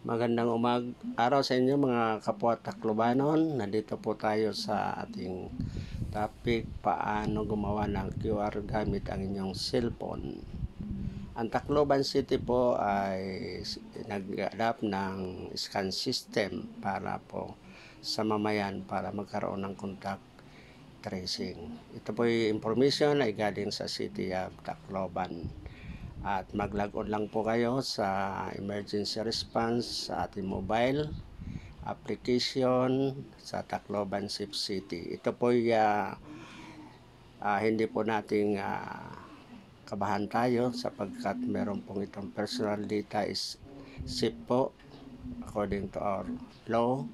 Magandang araw sa inyo mga kapwa Taclobanon. Nandito po tayo sa ating topic, paano gumawa ng QR gamit ang inyong cellphone. Ang Tacloban City po ay nag-adapt ng scan system para po sa mamayan para magkaroon ng contact tracing. Ito po yung information ay galing sa City of Tacloban. At mag-log on lang po kayo sa emergency response sa ating mobile application sa Tacloban Safe City. Ito po hindi po nating kabahan tayo sapagkat meron pong itong personal data is safe po according to our law.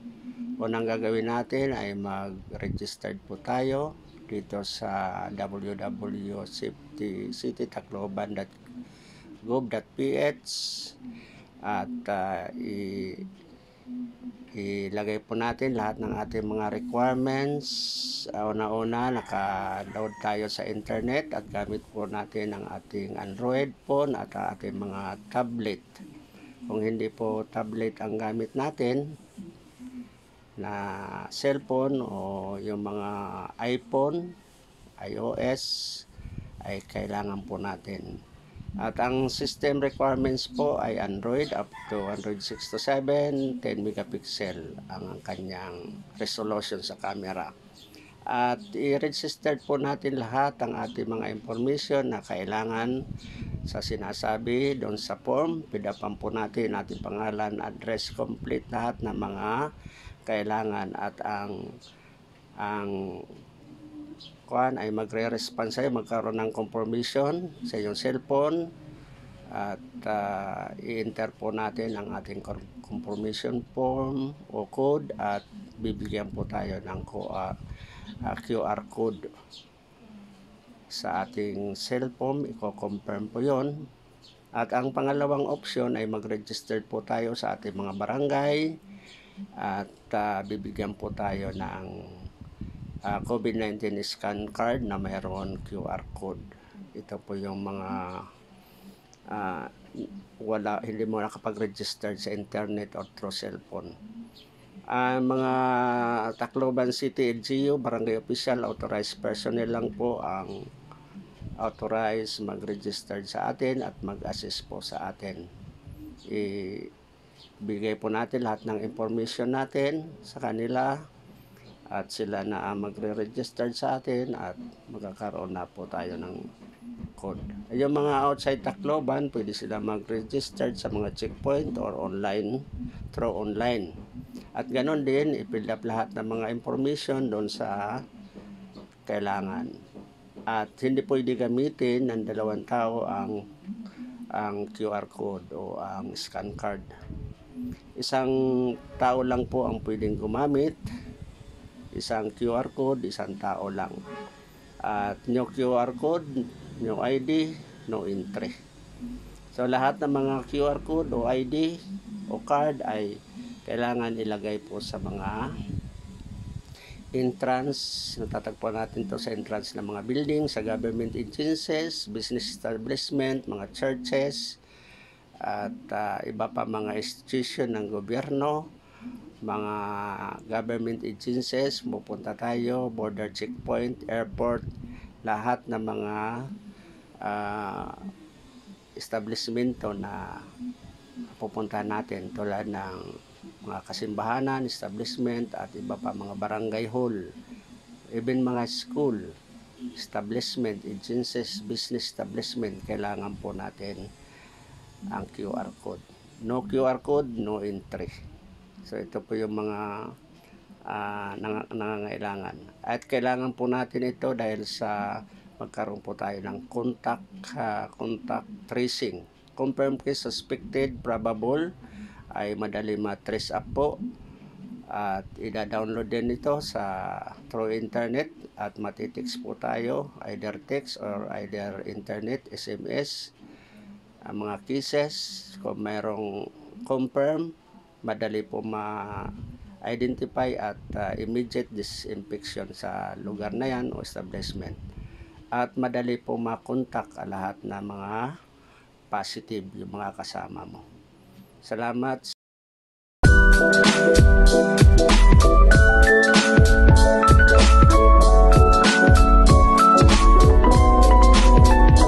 Unang gagawin natin ay mag-registered po tayo dito sa www.safetycitytacloban.gov.ph at ilagay po natin lahat ng ating mga requirements. Una-una, naka-load tayo sa internet at gamit po natin ang ating Android phone at ating mga tablet. Kung hindi po tablet ang gamit natin na cellphone o yung mga iPhone, iOS, ay kailangan po natin. At ang system requirements po ay Android up to Android 6 to 7, 10 megapixel ang kanyang resolution sa camera. At i-register po natin lahat ang ating mga information na kailangan sa sinasabi doon sa form. Pidapan po natin ating pangalan, address, complete lahat ng mga kailangan at ang kuan ay magre-response sa'yo, magkaroon ng confirmation sa iyong cellphone at i-enter po natin ang ating confirmation form o code at bibigyan po tayo ng QR code sa ating cellphone. I-confirm po yon. At ang pangalawang option ay mag-register po tayo sa ating mga barangay at bibigyan po tayo ng COVID-19 scan card na mayroon QR code. Ito po yung mga hindi mo nakapag-register sa internet or through cellphone. Mga Tacloban City LGU, barangay official, authorized personnel lang po ang authorized mag-register sa atin at mag-assist po sa atin. Bigay po natin lahat ng information natin sa kanila at sila na magre-register sa atin at magkakaroon na po tayo ng code. Yung mga outside Tacloban, pwede sila mag-register sa mga checkpoint or online, through online. At ganon din, i-fill up lahat ng mga information doon sa kailangan. At hindi pwede gamitin ng dalawang tao ang QR code o ang scan card. Isang tao lang po ang pwedeng gumamit. Isang QR code, isang tao lang. At no QR code, no ID, no entry. So lahat ng mga QR code o ID o card ay kailangan ilagay po sa mga entrance. Natatagpuan natin to sa entrance ng mga building, sa government agencies, business establishment, mga churches, at iba pa mga institution ng gobyerno, mga government agencies, pupunta tayo, border checkpoint, airport, lahat ng mga establishmento na pupunta natin tulad ng mga kasimbahanan, establishment at iba pa mga barangay hall, even mga school, establishment, agencies, business establishment, kailangan po natin ang QR code. No QR code, no entry. So ito po yung mga nangangailangan. At kailangan po natin ito dahil sa magkaroon po tayo ng contact tracing. Confirm case, suspected, probable ay madali ma-trace up po. At ida-download din ito through internet at matitext po tayo, either text or either internet, SMS. Ang mga cases, kung mayroong confirm, madali po ma-identify at immediate disinfection sa lugar na yan o establishment. At madali po ma-contact lahat na mga positive yung mga kasama mo. Salamat.